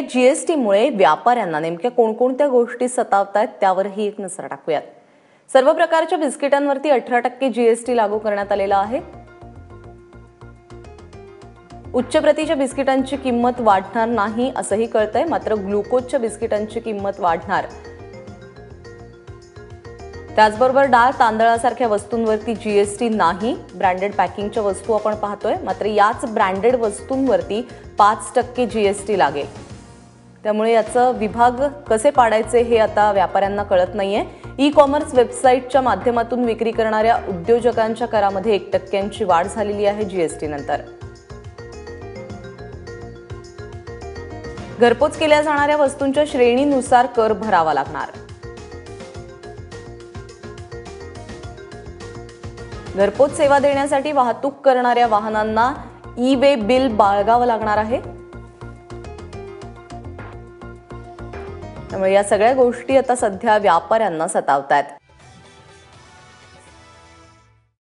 GST मुळे व्यापाऱ्यांना नेमक्या कोणकोणत्या गोष्टी सतावतायत त्यावरही एक नजर टाकूयात। सर्व प्रकारच्या बिस्किटांवरती 18% जीएसटी लागू करण्यात आलेला आहे। उच्च प्रतीच्या बिस्किटांची किंमत वाढणार नाही असंही कळतंय, मात्र ग्लुकोजच्या बिस्किटांची किंमत वाढणार। त्याचबरोबर डाळ तांदळासारख्या वस्तूंवरती जीएसटी नाही। ब्रँडेड पॅकिंगच्या वस्तू आपण पाहतोय, मात्र याच ब्रँडेड वस्तूंवरती 5% जीएसटी लागेल। त्यामुळे याचं विभाग कसे पाडायचे हे आता व्यापाऱ्यांना कळत नाहीये। ई कॉमर्स वेबसाईटच्या माध्यमातून विक्री करणाऱ्या उद्योजकांच्या करामध्ये 1% वाढ झालेली आहे जीएसटी नंतर। घरपोच केल्या जाणाऱ्या वस्तूंच्या श्रेणीनुसार कर भरावा लागणार। घरपोच सेवा देण्यासाठी वाहतूक करणाऱ्या वाहनांना ई-वे बिल बाळगावं लागणार आहे। त्यामुळे या सगळ्या गोष्टी आता सध्या व्यापाऱ्यांना सतावतात।